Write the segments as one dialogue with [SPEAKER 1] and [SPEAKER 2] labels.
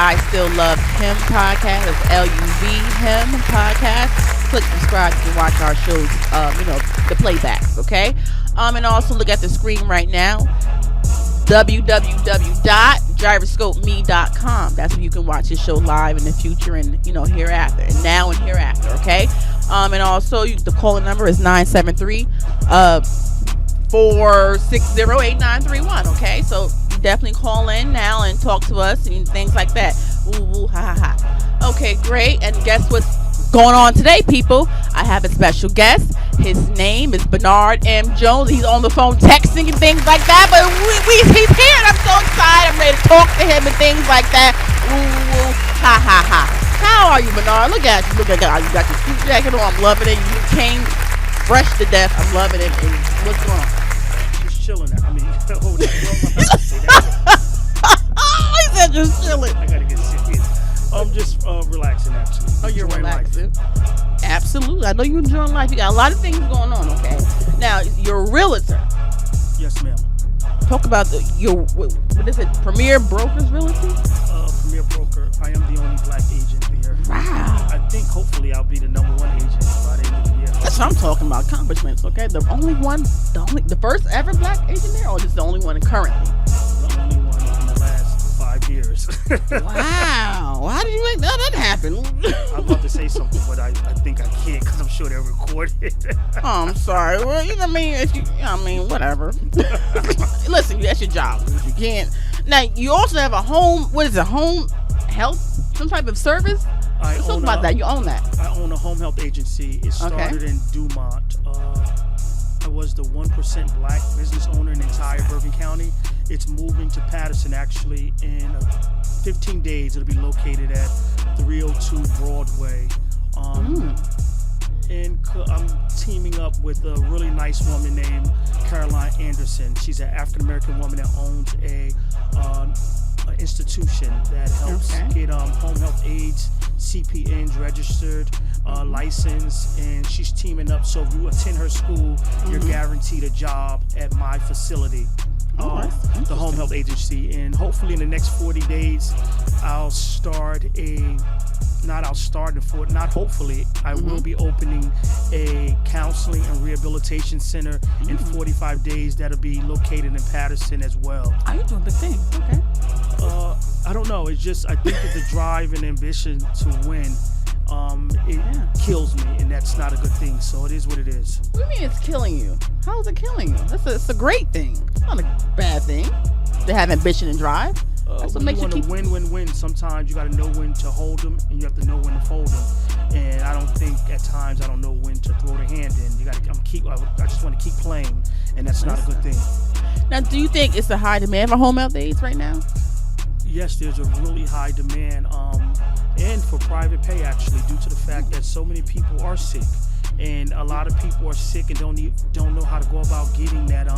[SPEAKER 1] I Still Love Him podcast. It's LUV Him podcast. Click subscribe. You can watch our shows, the playbacks, okay? And also look at the screen right now, www.gyroscopeme.com. That's where you can watch this show live in the future and, hereafter. And now and hereafter, okay? And also, the calling number is 973 460-8931, okay? So you definitely call in now and talk to us and things like that. Woo, woo, ha, ha, ha. Okay, great. And guess what's going on today, people? I have a special guest. His name is Bernard M. Jones. He's on the phone texting and things like that, but he's here and I'm so excited. I'm ready to talk to him and things like that. Woo, woo, ha, ha, ha. How are you, Bernard? Look at you. You got your suit jacket on. I'm loving it. You came fresh to death. I'm loving it. And what's going on?
[SPEAKER 2] Just chilling. Hold on.
[SPEAKER 1] He said just chilling.
[SPEAKER 2] I gotta get sick. I'm just relaxing, actually.
[SPEAKER 1] Oh, you're relaxing?
[SPEAKER 2] Life.
[SPEAKER 1] Absolutely. I know you're enjoying life. You got a lot of things going on, okay? Now, you're a realtor.
[SPEAKER 2] Yes, ma'am.
[SPEAKER 1] Talk about what is it? Premier Brokers Realty?
[SPEAKER 2] Premier Broker. I am the only black agent there.
[SPEAKER 1] Wow.
[SPEAKER 2] I think hopefully I'll be the number one agent by the end of the year.
[SPEAKER 1] That's what I'm talking about, accomplishments, okay? The first ever black agent there, or just the only one currently?
[SPEAKER 2] The only one in the last 5 years.
[SPEAKER 1] Wow. How did you make that happen?
[SPEAKER 2] I'm about to say something, but I think I can't because I'm sure they're recorded.
[SPEAKER 1] Oh, I'm sorry. Well, whatever. Listen, that's your job. You can't. Now, you also have a home health, some type of service? Let's talk about that. You own that.
[SPEAKER 2] I own a home health agency. It started in Dumont. I was the 1% black business owner in the entire Bergen County. It's moving to Paterson, actually, in 15 days. It'll be located at 302 Broadway. And I'm teaming up with a really nice woman named Caroline Anderson. She's an African-American woman that owns an institution that helps get home health aides, CPNs registered, licensed, and she's teaming up. So if you attend her school, you're guaranteed a job at my facility, the home health agency. And hopefully in the next 40 days, I will be opening a counseling and rehabilitation center in 45 days that'll be located in Paterson as well.
[SPEAKER 1] Oh, you're doing big things. Okay.
[SPEAKER 2] I don't know. It's just, I think that the drive and ambition to win, kills me, and that's not a good thing. So it is what it is.
[SPEAKER 1] What do you mean it's killing you? How is it killing you? It's a great thing. It's not a bad thing to have ambition and drive. That's what makes you keep...
[SPEAKER 2] win. Sometimes you got to know when to hold them, and you have to know when to fold them. And I don't think at times I don't know when to throw the hand in. I just want to keep playing, and that's not a good thing.
[SPEAKER 1] Now, do you think it's a high demand for home health aides right now?
[SPEAKER 2] Yes, there's a really high demand, and for private pay, actually, due to the fact that so many people are sick. And a lot of people are sick and don't know how to go about getting that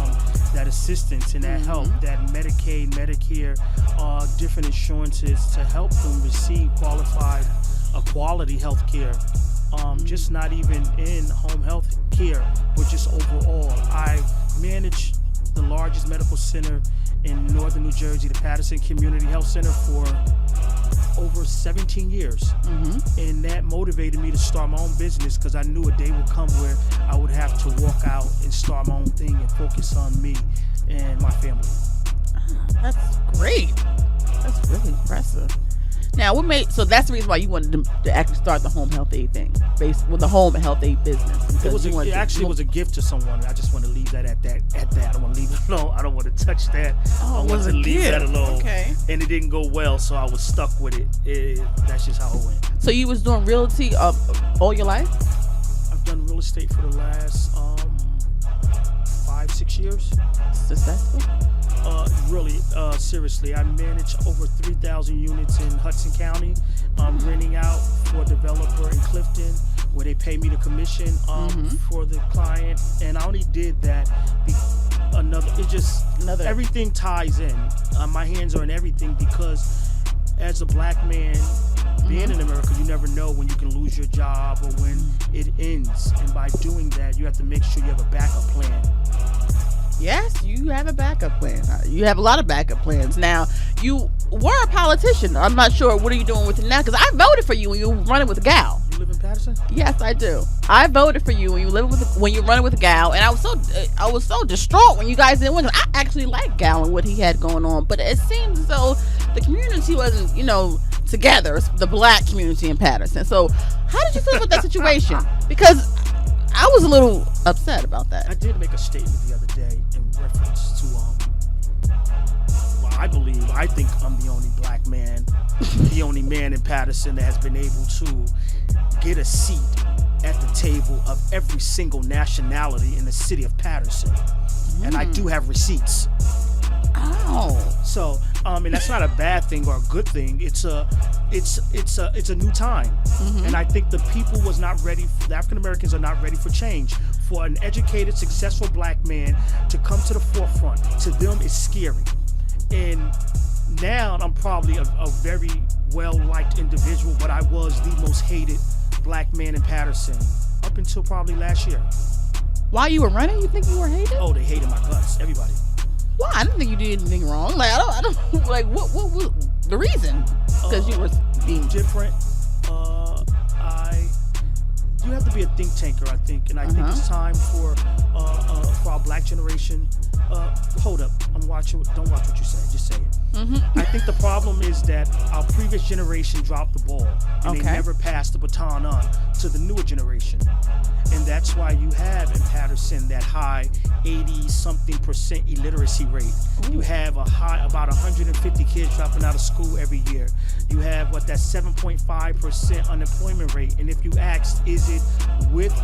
[SPEAKER 2] assistance and that help, that Medicaid, Medicare, different insurances to help them receive quality health care. Just not even in home health care, but just overall. I manage the largest medical center in northern New Jersey, the Paterson Community Health Center, for over 17 years. And that motivated me to start my own business because I knew a day would come where I would have to walk out and start my own thing and focus on me and my family.
[SPEAKER 1] That's great. That's really impressive. Now, so that's the reason why you wanted to actually start the home health aid thing, based with the home health aid business.
[SPEAKER 2] It was a gift to someone. I just want to leave that at that. I don't want to leave it alone. I don't want to touch that. I want to leave that alone.
[SPEAKER 1] Okay.
[SPEAKER 2] And it didn't go well, so I was stuck with it. That's just how it went.
[SPEAKER 1] So you was doing realty all your life?
[SPEAKER 2] I've done real estate for the last 5-6 years.
[SPEAKER 1] Successful?
[SPEAKER 2] Really, seriously, I manage over 3,000 units in Hudson County. Renting out for a developer in Clifton, where they pay me the commission for the client. And I only did that everything ties in. My hands are in everything because as a black man, being in America, you never know when you can lose your job or when it ends. And by doing that, you have to make sure you have a backup plan.
[SPEAKER 1] Yes, you have a backup plan. You have a lot of backup plans. Now, you were a politician. I'm not sure. What are you doing with it now? Because I voted for you when you were running with Gal.
[SPEAKER 2] You live in Paterson?
[SPEAKER 1] Yes, I do. I voted for you when you're running with Gal, and I was so distraught when you guys didn't win. I actually like Gal and what he had going on, but it seems as though the community wasn't, together. The black community in Paterson. So, how did you feel about that situation? Because I was a little upset about that.
[SPEAKER 2] I did make a statement the other day in reference to I think I'm the only black man, the only man in Paterson that has been able to get a seat at the table of every single nationality in the city of Paterson. And I do have receipts.
[SPEAKER 1] Oh.
[SPEAKER 2] So, and that's not a bad thing or a good thing. It's a new time. And I think the people was not ready, the African Americans are not ready for change. For an educated, successful black man to come to the forefront, to them it's scary. And now I'm probably a very well-liked individual, but I was the most hated black man in Paterson up until probably last year.
[SPEAKER 1] While you were running, you think you were hated?
[SPEAKER 2] Oh, they hated my guts, everybody.
[SPEAKER 1] Why? I didn't think you did anything wrong. Like I don't like what the reason? Because you were being
[SPEAKER 2] different. You have to be a think tanker, I think, and I think it's time for our black generation. Hold up, don't watch what you say. Just say it. I think the problem is that our previous generation dropped the ball and they never passed the baton on to the newer generation, and that's why you have in Paterson that high 80-something% illiteracy rate. You have a high about 150 kids dropping out of school every year. You have that 7.5% unemployment rate, and if you ask, is it with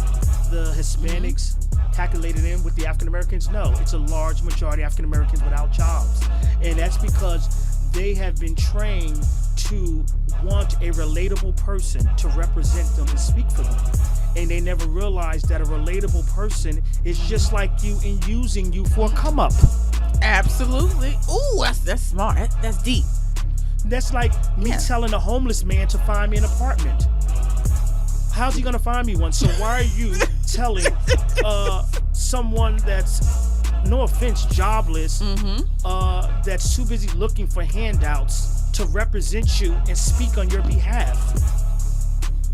[SPEAKER 2] the Hispanics calculated in with the African Americans? No, it's a large majority of African Americans without jobs, and that's because they have been trained to want a relatable person to represent them and speak for them, and they never realized that a relatable person is just like you and using you for a come up.
[SPEAKER 1] Absolutely. Ooh, that's smart. That's deep.
[SPEAKER 2] That's like me telling a homeless man to find me an apartment. How's he gonna find me one? So why are you telling someone that's, no offense, jobless, that's too busy looking for handouts to represent you and speak on your behalf?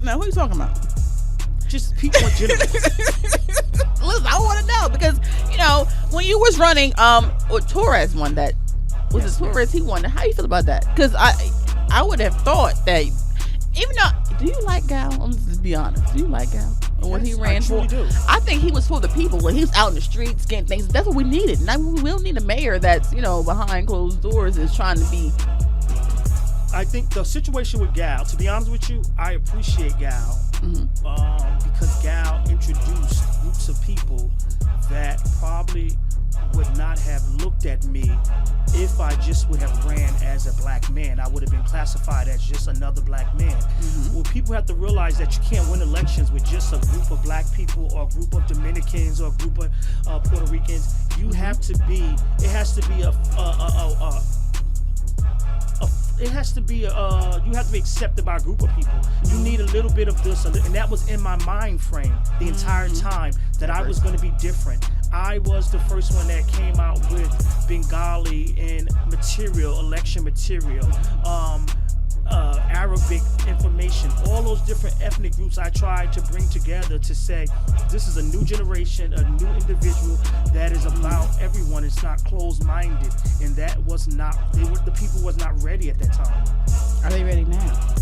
[SPEAKER 1] Now, who are you talking about?
[SPEAKER 2] Just people in general.
[SPEAKER 1] Listen, I want to know because when you was running, or Torres won that. Was it Torres? He won. How you feel about that? Because I would have thought that, even though, do you like Gal? I'm just be honest. Do you like Gal? And what he ran for?
[SPEAKER 2] Do.
[SPEAKER 1] I think he was for the people. When he was out in the streets getting things, that's what we needed. Now we don't need a mayor that's behind closed doors is trying to be.
[SPEAKER 2] I think the situation with Gal, to be honest with you, I appreciate Gal because Gal introduced groups of people that probably would not have looked at me if I just would have ran as a black man. I would have been classified as just another black man. Well, people have to realize that you can't win elections with just a group of black people or a group of Dominicans or a group of Puerto Ricans. You have to be, it has to be you have to be accepted by a group of people. You need a little bit of this, and that was in my mind frame the entire time that I was going to be different. I was the first one that came out with Bengali and material, election material, Arabic information, all those different ethnic groups I tried to bring together to say, this is a new generation, a new individual that is about everyone. It's not closed-minded, and that was not, the people was not ready at that time.
[SPEAKER 1] Are they ready now?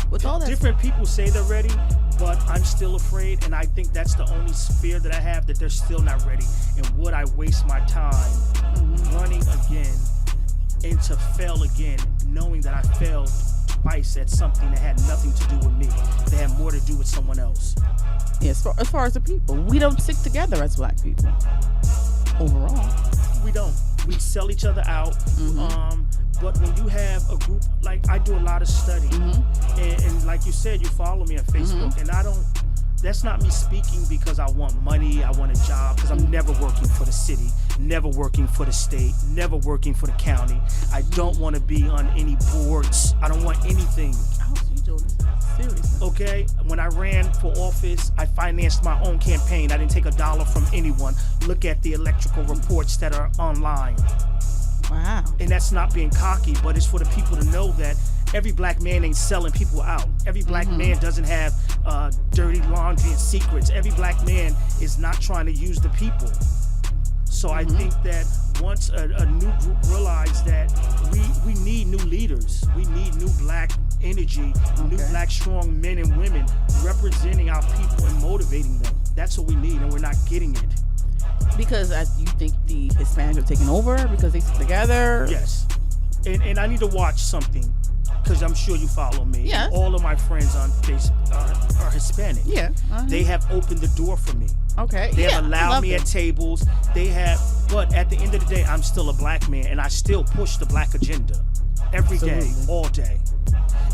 [SPEAKER 1] With all that
[SPEAKER 2] different people say they're ready, but I'm still afraid, and I think that's the only fear that I have, that they're still not ready. And would I waste my time running again and to fail again, knowing that I failed twice at something that had nothing to do with me, that had more to do with someone else?
[SPEAKER 1] Yeah, as far as the people, we don't stick together as black people overall.
[SPEAKER 2] We don't. We sell each other out. But when you have a group, like I do a lot of study, and like you said, you follow me on Facebook, and that's not me speaking because I want money, I want a job, because I'm never working for the city, never working for the state, never working for the county. I don't want to be on any boards. I don't want anything.
[SPEAKER 1] Oh, so you doing this seriousness.
[SPEAKER 2] Okay, when I ran for office, I financed my own campaign. I didn't take a dollar from anyone. Look at the electrical reports that are online.
[SPEAKER 1] Wow.
[SPEAKER 2] And that's not being cocky, but it's for the people to know that every black man ain't selling people out. Every black man doesn't have dirty laundry and secrets. Every black man is not trying to use the people. So I think that once a new group realized that we need new leaders, we need new black energy, new black strong men and women representing our people and motivating them. That's what we need, and we're not getting it.
[SPEAKER 1] Because you think the Hispanics are taking over because they sit together?
[SPEAKER 2] Yes. And I need to watch something, because I'm sure you follow me.
[SPEAKER 1] Yes.
[SPEAKER 2] All of my friends on Facebook are Hispanic.
[SPEAKER 1] Yeah.
[SPEAKER 2] They have opened the door for me.
[SPEAKER 1] Okay.
[SPEAKER 2] They have allowed me at tables. But at the end of the day, I'm still a black man, and I still push the black agenda every day, all day.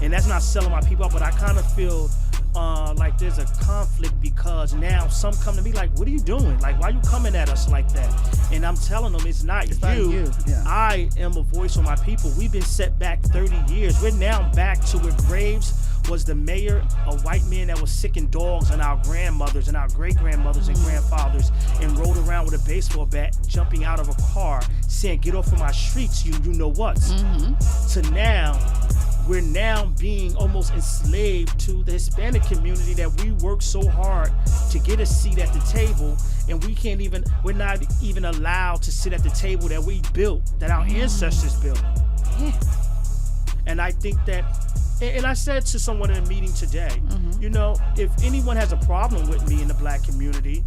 [SPEAKER 2] And that's not selling my people out, but I kind of feel like there's a conflict, because now some come to me like, what are you doing? Like, why are you coming at us like that? And I'm telling them, it's not you.
[SPEAKER 1] Yeah.
[SPEAKER 2] I am a voice for my people. We've been set back 30 years. We're now back to where Graves was the mayor, a white man that was sicking dogs on our grandmothers and our great-grandmothers and grandfathers, and rode around with a baseball bat, jumping out of a car, saying, get off of my streets, you know what? To now, we're now being almost enslaved to the Hispanic community that we work so hard to get a seat at the table, and we're not even allowed to sit at the table that we built, that our ancestors built. Yeah. And I think that, and I said to someone in a meeting today, you know, if anyone has a problem with me in the black community,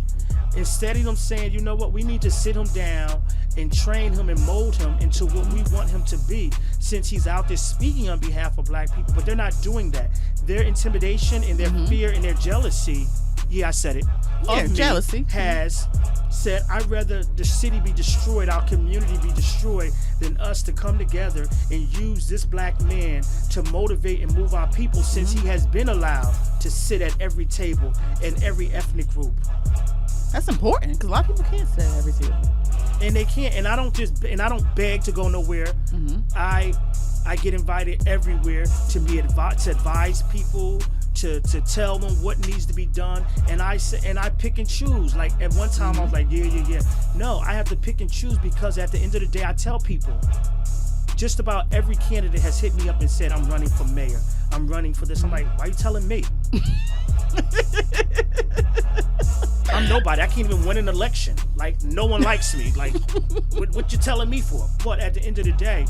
[SPEAKER 2] instead of them saying, you know what, we need to sit him down and train him and mold him into what we want him to be, since he's out there speaking on behalf of black people. But they're not doing that. Their intimidation and their fear and their jealousy, I said it, of
[SPEAKER 1] jealousy,
[SPEAKER 2] me has said, I'd rather the city be destroyed, our community be destroyed, than us to come together and use this black man to motivate and move our people, since he has been allowed to sit at every table in every ethnic group.
[SPEAKER 1] That's important, because a lot of people can't sit at every table.
[SPEAKER 2] And they can't, and I don't beg to go nowhere. I get invited everywhere to advise people, to tell them what needs to be done, and I pick and choose. Like at one time I was like, yeah. No, I have to pick and choose, because at the end of the day, I tell people, just about every candidate has hit me up and said, I'm running for mayor, I'm running for this. I'm like, why are you telling me? I'm nobody. I can't even win an election. Like, no one likes me. Like, what you telling me for? But at the end of the day,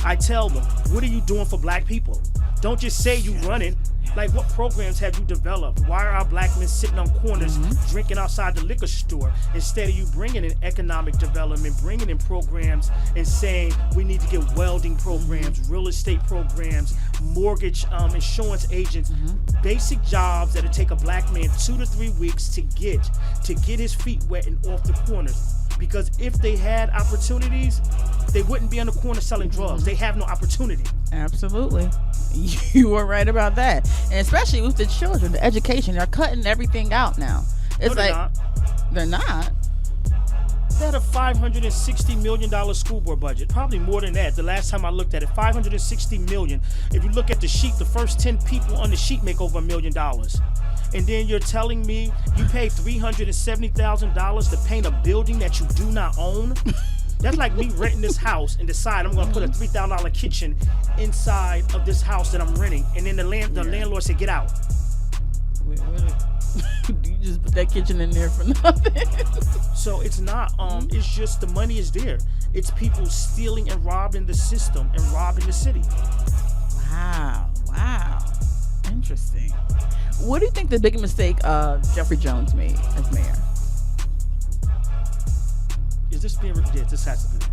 [SPEAKER 2] I tell them, what are you doing for black people? Don't just say you running. Like, what programs have you developed? Why are our black men sitting on corners drinking outside the liquor store, instead of you bringing in economic development, bringing in programs and saying we need to get welding programs, real estate programs, mortgage insurance agents, basic jobs that'll take a black man 2 to 3 weeks to get his feet wet and off the corners. Because if they had opportunities, they wouldn't be on the corner selling drugs. They have no opportunity.
[SPEAKER 1] Absolutely. You were right about that. And especially with the children, the education, they're cutting everything out now. It's
[SPEAKER 2] No, they're
[SPEAKER 1] like,
[SPEAKER 2] not.
[SPEAKER 1] they're not.
[SPEAKER 2] They had a $560 million school board budget, probably more than that. The last time I looked at it, $560 million. If you look at the sheet, the first 10 people on the sheet make over $1 million. And then you're telling me you pay $370,000 to paint a building that you do not own? That's like me renting this house and decide I'm going to put a $3,000 kitchen inside of this house that I'm renting. And then the landlord said, get out.
[SPEAKER 1] Wait. You just put that kitchen in there for nothing.
[SPEAKER 2] So it's not, it's just the money is there. It's people stealing and robbing the system and robbing the city.
[SPEAKER 1] Wow. Interesting. What do you think the big mistake Jeffrey Jones made as mayor?
[SPEAKER 2] Is this being recorded? Yeah, this has to be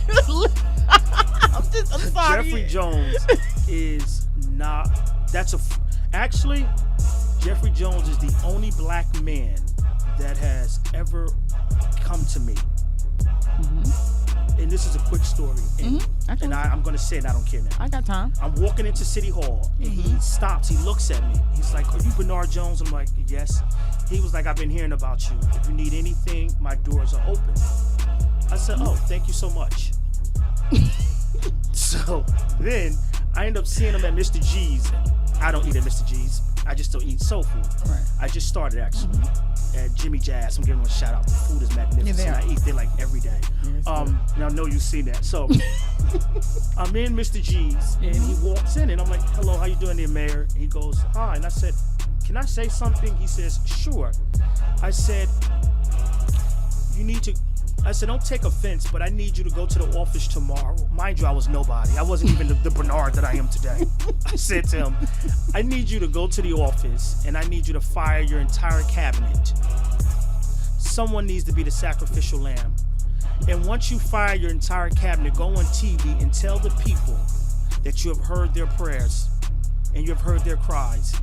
[SPEAKER 2] recorded.
[SPEAKER 1] I'm sorry.
[SPEAKER 2] Jeffrey Jones is not, actually, Jeffrey Jones is the only black man that has ever come to me. And this is a quick story. And, I'm going to say it, I don't care now.
[SPEAKER 1] I got time.
[SPEAKER 2] I'm walking into City Hall, and he stops, he looks at me. He's like, are you Bernard Jones? I'm like, yes. He was like, I've been hearing about you. If you need anything, my doors are open. I said, oh, thank you so much. So then I end up seeing him at Mr. G's. I don't eat at Mr. G's. I just don't eat soul food.
[SPEAKER 1] Right.
[SPEAKER 2] I just started actually at Jimmy Jazz. I'm giving them a shout out. The food is magnificent.
[SPEAKER 1] Yeah,
[SPEAKER 2] I eat there like every day.
[SPEAKER 1] Yeah,
[SPEAKER 2] and I know you've seen that. So I'm in Mr. G's and he walks in and I'm like, hello, how you doing there, Mayor? And he goes, hi. And I said, can I say something? He says, sure. I said, don't take offense, but I need you to go to the office tomorrow. Mind you, I was nobody. I wasn't even the Bernard that I am today. I said to him, I need you to go to the office and I need you to fire your entire cabinet. Someone needs to be the sacrificial lamb. And once you fire your entire cabinet, go on TV and tell the people that you have heard their prayers and you have heard their cries.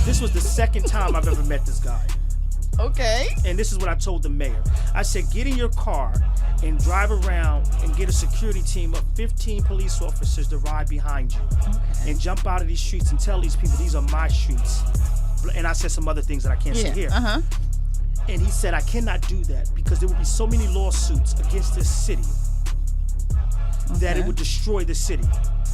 [SPEAKER 2] This was the second time I've ever met this guy.
[SPEAKER 1] Okay.
[SPEAKER 2] And this is what I told the mayor. I said, get in your car and drive around and get a security team of 15 police officers to ride behind you. Okay. And jump out of these streets and tell these people these are my streets. And I said some other things that I can't say here. And he said, I cannot do that because there will be so many lawsuits against this city that it would destroy the city.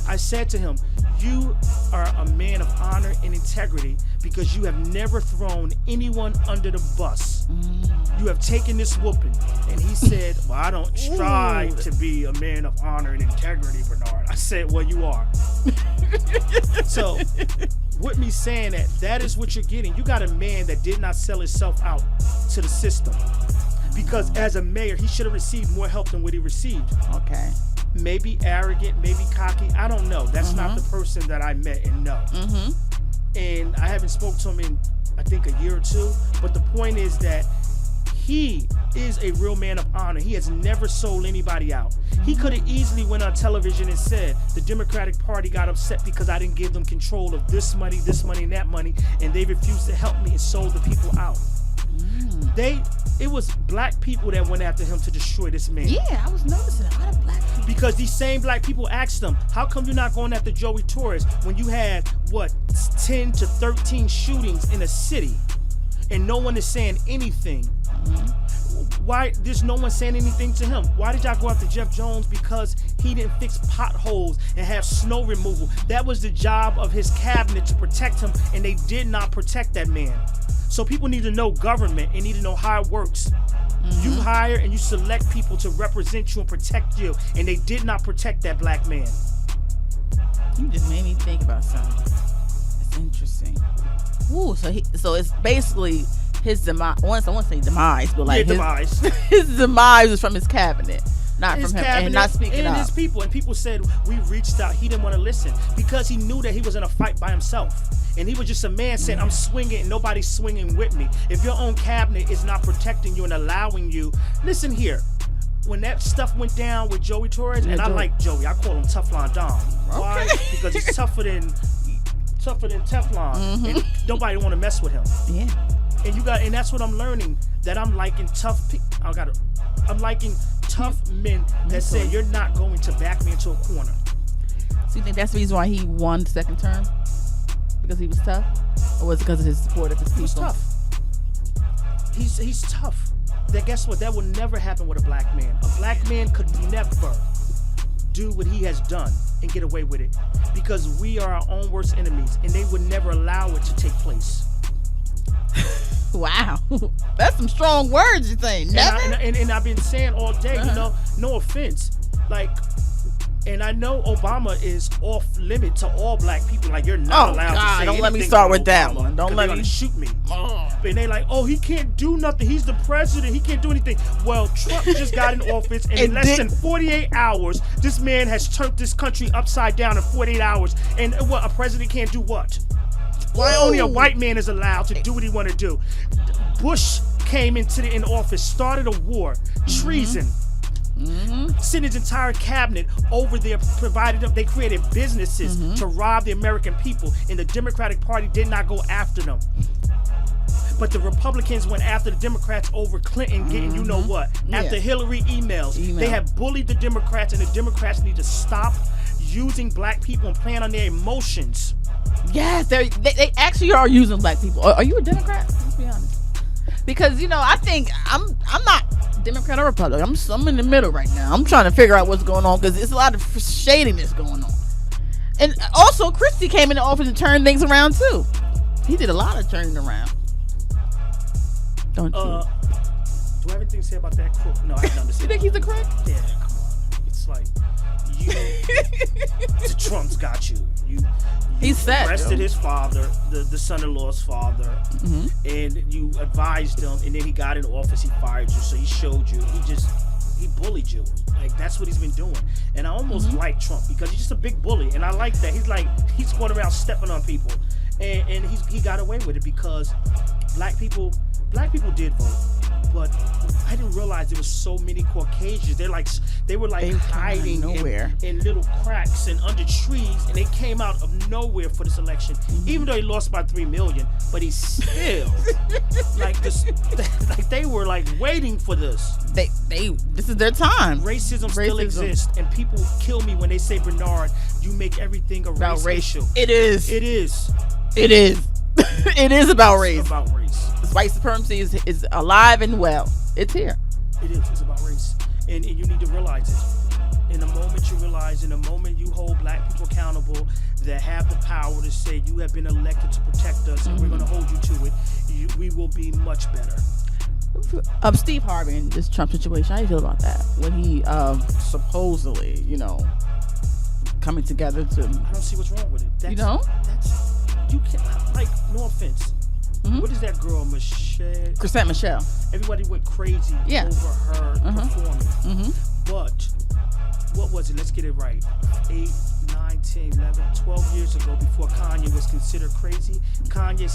[SPEAKER 2] I said to him, you are a man of honor and integrity because you have never thrown anyone under the bus. You have taken this whooping. And he said, well, I don't strive to be a man of honor and integrity, Bernard. I said, well, you are. So with me saying that is what you're getting. You got a man that did not sell himself out to the system because as a mayor, he should have received more help than what he received.
[SPEAKER 1] Okay.
[SPEAKER 2] Maybe arrogant, maybe cocky. I don't know. That's not the person that I met and know. And I haven't spoke to him in, I think, a year or two. But the point is that he is a real man of honor. He has never sold anybody out. He could have easily went on television and said, the Democratic Party got upset because I didn't give them control of this money, and that money, and they refused to help me and sold the people out. It was black people that went after him to destroy this man.
[SPEAKER 1] Yeah, I was noticing a lot of black people.
[SPEAKER 2] Because these same black people asked him, how come you're not going after Joey Torres when you had, 10 to 13 shootings in a city and no one is saying anything? Why there's no one saying anything to him? Why did y'all go after Jeff Jones? Because he didn't fix potholes and have snow removal. That was the job of his cabinet to protect him, and they did not protect that man. So people need to know government and need to know how it works. You hire and you select people to represent you and protect you, and they did not protect that black man.
[SPEAKER 1] You just made me think about something. It's interesting. Ooh, so it's basically his demise. I want to say demise, but like
[SPEAKER 2] demise.
[SPEAKER 1] His demise was from his cabinet, not
[SPEAKER 2] his
[SPEAKER 1] from him,
[SPEAKER 2] cabinet
[SPEAKER 1] and not speaking
[SPEAKER 2] and
[SPEAKER 1] up.
[SPEAKER 2] His people, and people said we reached out. He didn't want to listen because he knew that he was in a fight by himself. And he was just a man saying, I'm swinging and nobody's swinging with me. If your own cabinet is not protecting you and allowing you, listen here. When that stuff went down with Joey Torres, and I like Joey, I call him Teflon Don. Why? Because he's tougher than Teflon, and nobody want to mess with him.
[SPEAKER 1] Yeah.
[SPEAKER 2] And that's what I'm learning. That I'm liking tough I'm liking tough men that say you're not going to back me into a corner.
[SPEAKER 1] So you think that's the reason why he won the second term? Because he was tough, or was it because of his support of his people?
[SPEAKER 2] He was tough. He's tough. Then guess what? That will never happen with a black man. A black man could never do what he has done and get away with it, because we are our own worst enemies, and they would never allow it to take place.
[SPEAKER 1] Wow, that's some strong words you're saying. Never.
[SPEAKER 2] And I've been saying all day, no offense, and I know Obama is off limit to all black people. Like, you're not allowed to say anything.
[SPEAKER 1] Don't let me start with that one. Don't let me
[SPEAKER 2] shoot me. And they like, he can't do nothing. He's the president. He can't do anything. Well, Trump just got in office, and in less than 48 hours, this man has turned this country upside down in 48 hours. And what, a president can't do what? Why only a white man is allowed to do what he want to do? Bush came in office, started a war, treason. Sent his entire cabinet over there, they created businesses to rob the American people, and the Democratic Party did not go after them. But the Republicans went after the Democrats over Clinton getting you know what. After Hillary emails, they have bullied the Democrats, and the Democrats need to stop using black people and playing on their emotions.
[SPEAKER 1] Yes, they actually are using black people. Are you a Democrat? Let's be honest. Because I think I'm not Democrat or Republican. I'm in the middle right now. I'm trying to figure out what's going on, because there's a lot of shadiness going on. And also, Christie came in the office and turned things around too. He did a lot of turning around. Don't you?
[SPEAKER 2] Do I have anything to say about that crook? No, I have nothing to say.
[SPEAKER 1] You think he's a crook?
[SPEAKER 2] Yeah, come on. It's like the Trump's got you. You
[SPEAKER 1] He's set.
[SPEAKER 2] Arrested his father, the son-in-law's father, and you advised him, and then he got in office. He fired you, so he showed you. He bullied you. Like, that's what he's been doing. And I almost like Trump because he's just a big bully, and I like that. He's going around stepping on people, and he got away with it because black people did vote, but I didn't realize there was so many Caucasians. They were hiding in little cracks and under trees, and they came out of nowhere for this election. Even though he lost by 3 million, but he's still they were waiting for this.
[SPEAKER 1] This is their time.
[SPEAKER 2] Racism still exists, and people kill me when they say, Bernard, you make everything about race issue.
[SPEAKER 1] It is.
[SPEAKER 2] It is.
[SPEAKER 1] It is. It is about race.
[SPEAKER 2] It's about race.
[SPEAKER 1] White supremacy is alive and well. It's here.
[SPEAKER 2] It is. It's about race. And you need to realize it. In the moment you realize, in the moment you hold black people accountable that have the power to say you have been elected to protect us and we're going to hold you to it, we will be much better.
[SPEAKER 1] Steve Harvey in this Trump situation, how do you feel about that? When he supposedly, coming together to...
[SPEAKER 2] I don't see what's wrong with it.
[SPEAKER 1] You don't?
[SPEAKER 2] You can't, no offense. What is that girl, Michelle?
[SPEAKER 1] Chrisette Michelle.
[SPEAKER 2] Everybody went crazy over her performing. But, what was it? Let's get it right. 8, 9, 10, 11, 12 years ago, before Kanye was considered crazy, Kanye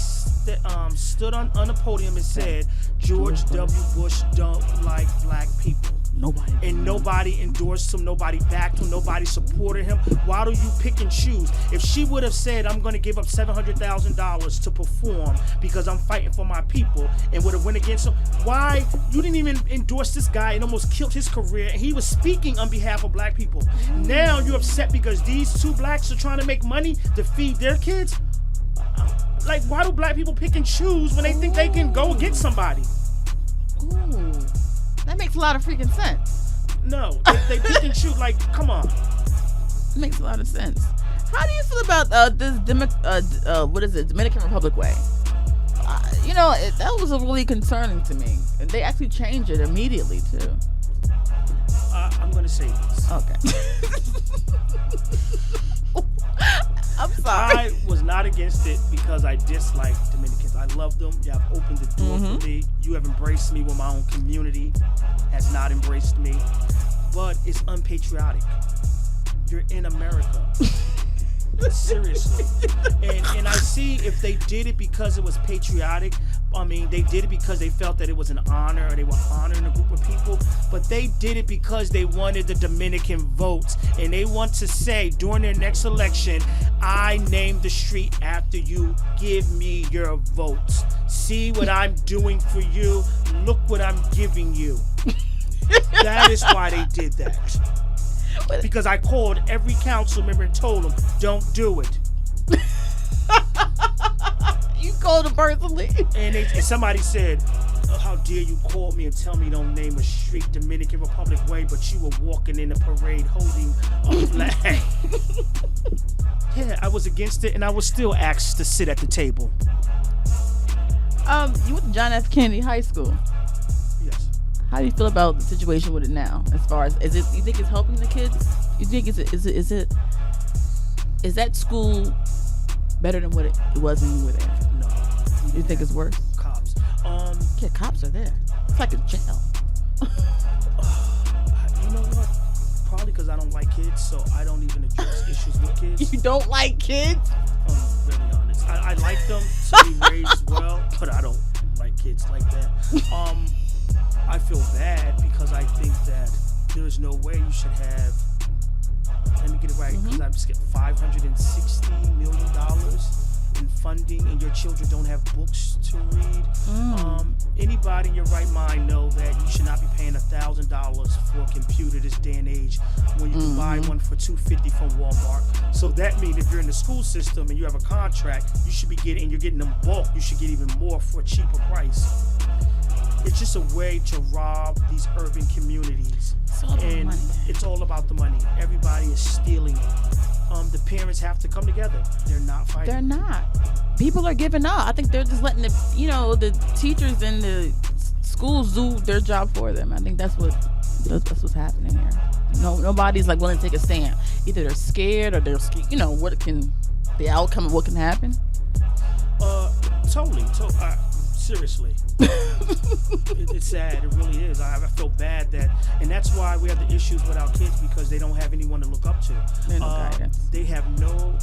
[SPEAKER 2] stood on a podium and said, George W. Bush don't like black people. Nobody endorsed him, nobody backed him, nobody supported him. Why do you pick and choose? If she would have said, I'm going to give up $700,000 to perform because I'm fighting for my people, and would have went against him, why? You didn't even endorse this guy and almost killed his career, and he was speaking on behalf of black people. Now you're upset because these two blacks are trying to make money to feed their kids? Why do black people pick and choose when they think they can go against somebody?
[SPEAKER 1] Ooh. That makes a lot of freaking sense.
[SPEAKER 2] No, they pick and shoot. Come on.
[SPEAKER 1] It makes a lot of sense. How do you feel about this Dominican Republic way? That was really concerning to me. And they actually changed it immediately too.
[SPEAKER 2] I'm gonna say this.
[SPEAKER 1] Okay. I'm sorry.
[SPEAKER 2] I was not against it because I dislike Dominicans. I love them. You have opened the door for me. You have embraced me when my own community has not embraced me. But it's unpatriotic. You're in America. Seriously. And I see if they did it because it was patriotic. They did it because they felt that it was an honor, or they were honoring a group of people, but they did it because they wanted the Dominican votes, and they want to say during their next election, I named the street after you, give me your votes. See what I'm doing for you, look what I'm giving you. That is why they did that. Because I called every council member and told them, don't do it.
[SPEAKER 1] You called them personally?
[SPEAKER 2] And somebody said, how dare you call me and tell me don't name a street Dominican Republic way, but you were walking in a parade holding a flag. Yeah, I was against it, and I was still asked to sit at the table.
[SPEAKER 1] You went to John F. Kennedy High School.
[SPEAKER 2] Yes.
[SPEAKER 1] How do you feel about the situation with it now? As far as you think it's helping the kids? You think is that school better than what it was when you were there?
[SPEAKER 2] No.
[SPEAKER 1] You think it's worse?
[SPEAKER 2] Cops.
[SPEAKER 1] Yeah, cops are there. It's like a jail.
[SPEAKER 2] You know what? Probably because I don't like kids, so I don't even address issues with kids.
[SPEAKER 1] You don't like kids?
[SPEAKER 2] I'm very honest. I like them to be raised well, but I don't like kids like that. I feel bad because I think that there's no way you should have. Let me get it right, because I've just got $560 million in funding, and your children don't have books to read. Anybody in your right mind know that you should not be paying $1,000 for a computer this day and age when you can buy one for $250 from Walmart. So that means if you're in the school system and you have a contract, you should be getting, and you're getting them bulk, you should get even more for a cheaper price. It's just a way to rob these urban communities.
[SPEAKER 1] It's all about money.
[SPEAKER 2] It's all about the money. Everybody is stealing the parents have to come together. They're not fighting.
[SPEAKER 1] They're not. People are giving up. I think they're just letting the teachers and the schools do their job for them. I think that's what's happening here. Nobody's like willing to take a stand. Either they're scared or they're scared. The outcome of what can happen.
[SPEAKER 2] Totally. Seriously. It's sad. It really is. I feel bad and that's why we have the issues with our kids, because they don't have anyone to look up to.
[SPEAKER 1] There's no guidance.
[SPEAKER 2] They have no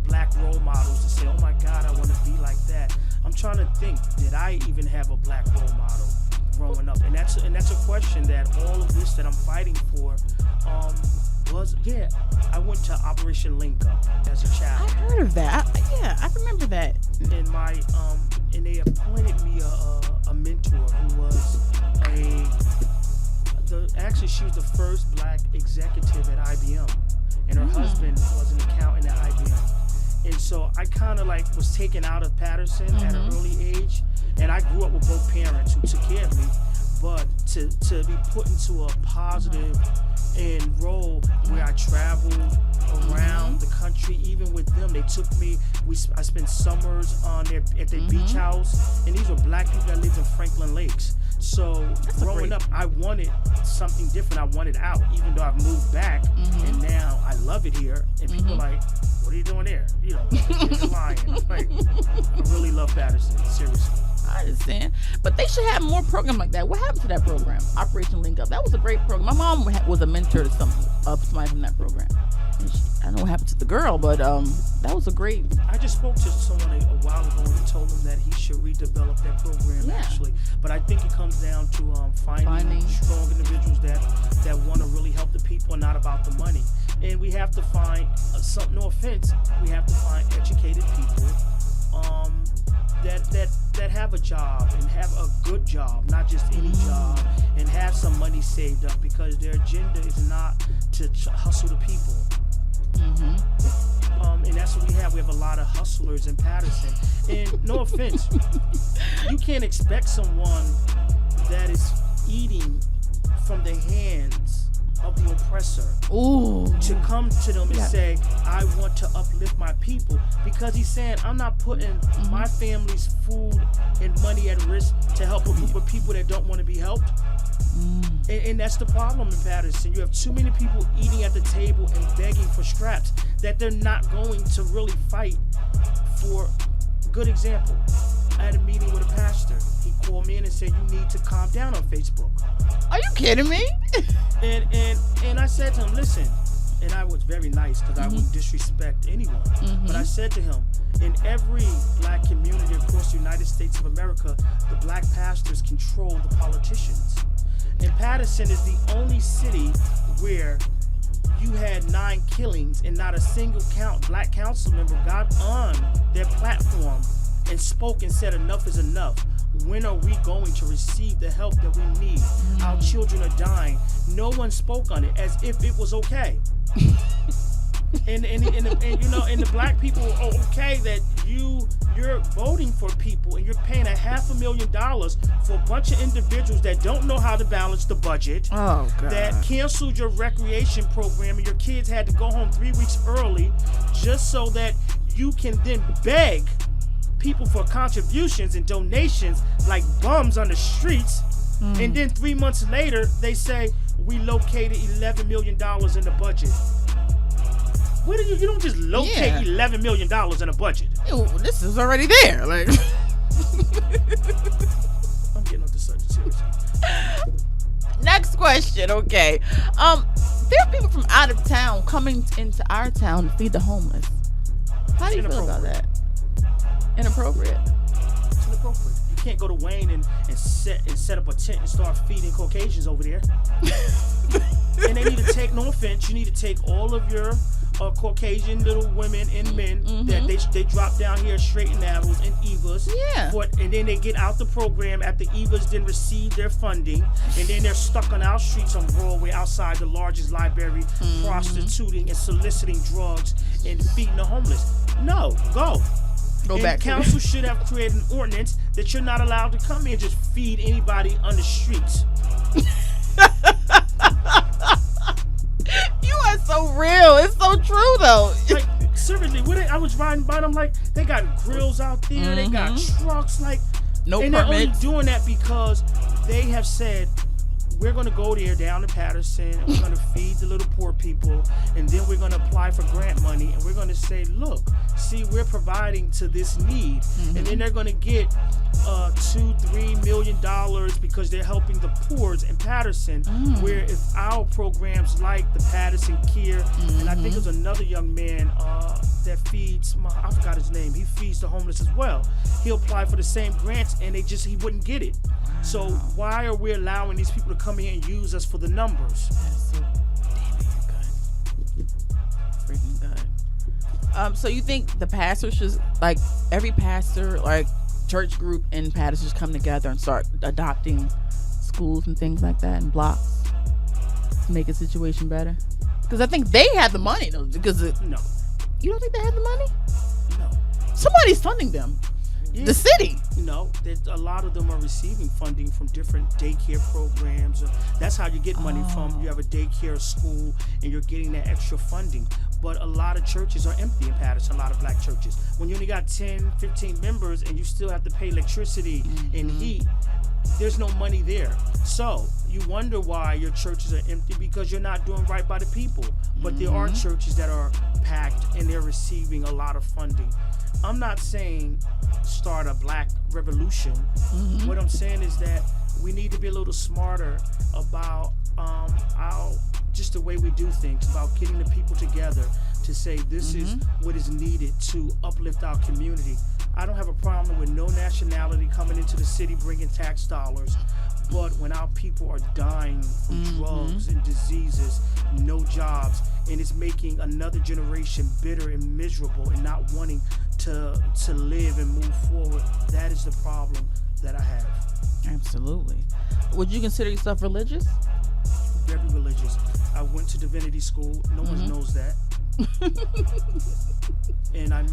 [SPEAKER 2] black role models to say, oh my God, I want to be like that. I'm trying to think, did I even have a black role model growing up? And that's a question that all of this that I'm fighting for I went to Operation Link Up as a child.
[SPEAKER 1] I heard of that. I remember that.
[SPEAKER 2] And they appointed me a mentor who was she was the first black executive at IBM, and her husband was an accountant at IBM. And so I kind of was taken out of Paterson at an early age, and I grew up with both parents who took care of me. But to be put into a positive and role where I traveled around the country, even with them, they took me. I spent summers at their beach house, and these were black people that lived in Franklin Lakes. So growing up, I wanted something different. I wanted out, even though I've moved back, and now I love it here. And people are like, "What are you doing there?" You're lying. I really love Paterson. Seriously.
[SPEAKER 1] I understand, but they should have more programs like that. What happened to that program, Operation Link Up? That was a great program. My mom was a mentor to somebody from that program. And I don't know what happened to the girl, but that was a great.
[SPEAKER 2] I just spoke to someone a while ago and told him that he should redevelop that program actually. But I think it comes down to finding strong individuals that want to really help the people and not about the money. And we have to find no offense, we have to find educated people. That have a job and have a good job, not just any job, and have some money saved up, because their agenda is not to hustle the people. And that's what we have. We have a lot of hustlers in Paterson. And no offense, you can't expect someone that is eating from the hands of the oppressor to come to them and say, I want to uplift my people, because he's saying, I'm not putting my family's food and money at risk to help a group of people that don't want to be helped. And that's the problem in Paterson. You have too many people eating at the table and begging for scraps that they're not going to really fight for. Good example, I had a meeting with a pastor. He called me in and said, you need to calm down on Facebook.
[SPEAKER 1] Are you kidding me?
[SPEAKER 2] And I said to him, listen, and I was very nice because I wouldn't disrespect anyone. But I said to him, in every black community across the United States of America, the black pastors control the politicians. And Paterson is the only city where you had 9 killings and not a single black council member got on their platform and spoke and said enough is enough. When are we going to receive the help that we need? Our children are dying. No one spoke on it as if it was okay. and the black people are okay that you're voting for people and you're paying $500,000 for a bunch of individuals that don't know how to balance the budget.
[SPEAKER 1] Oh, God.
[SPEAKER 2] That canceled your recreation program and your kids had to go home 3 weeks early just so that you can then beg people for contributions and donations like bums on the streets. And then 3 months later they say we located $11 million in the budget. Where do you don't just locate $11 million in a budget.
[SPEAKER 1] Ew, this is already there.
[SPEAKER 2] I'm getting off the subject seriously.
[SPEAKER 1] Next question. Okay, there are people from out of town coming into our town to feed the homeless. How do you feel about that? Inappropriate.
[SPEAKER 2] It's inappropriate. You can't go to Wayne and set up a tent and start feeding Caucasians over there. And they need to take, no offense, you need to take all of your Caucasian little women and men that they drop down here straight in Navels and Evas. And then they get out the program after Evas then receive their funding, and then they're stuck on our streets on Broadway outside the largest library, prostituting and soliciting drugs and feeding the homeless. No, go.
[SPEAKER 1] Back.
[SPEAKER 2] Council should have created an ordinance that you're not allowed to come here and just feed anybody on the streets.
[SPEAKER 1] You are so real. It's so so true though.
[SPEAKER 2] Like seriously, I was riding by them, like they got grills out there, they got trucks, like
[SPEAKER 1] No
[SPEAKER 2] and they're only
[SPEAKER 1] permits.
[SPEAKER 2] doing that because they have said we're going to go there down to Paterson and we're going to feed the little poor people, and then we're going to apply for grant money, and we're going to say, look, see, we're providing to this need, and then they're going to get $2-3 million because they're helping the poor in Paterson, where if our programs like the Paterson Care, and I think there's another young man that feeds, I forgot his name, he feeds the homeless as well. He'll apply for the same grants and he wouldn't get it. So why are we allowing these people to come here and use us for the numbers?
[SPEAKER 1] That's so damn good. Freaking good. So you think the pastors should, like every pastor, like church group in Paterson, just come together and start adopting schools and things like that and blocks to make a situation better? Because I think they have the money though.
[SPEAKER 2] No.
[SPEAKER 1] You don't think they have the money?
[SPEAKER 2] No.
[SPEAKER 1] Somebody's funding them.
[SPEAKER 2] Yeah.
[SPEAKER 1] The city.
[SPEAKER 2] No, a lot of them are receiving funding from different daycare programs. That's how you get money from. You have a daycare school and you're getting that extra funding. But a lot of churches are empty in Paterson, a lot of black churches. When you only got 10, 15 members and you still have to pay electricity and heat, there's no money there. So you wonder why your churches are empty, because you're not doing right by the people. But there are churches that are packed and they're receiving a lot of funding. I'm not saying start a black revolution. What I'm saying is that we need to be a little smarter about just the way we do things, about getting the people together to say this is what is needed to uplift our community. I don't have a problem with no nationality coming into the city bringing tax dollars, but when our people are dying from drugs and diseases, no jobs, and it's making another generation bitter and miserable and not wanting to live and move forward, that is the problem that I have.
[SPEAKER 1] Absolutely. Would you consider yourself religious?
[SPEAKER 2] Very religious. I went to divinity school. No one knows that. And I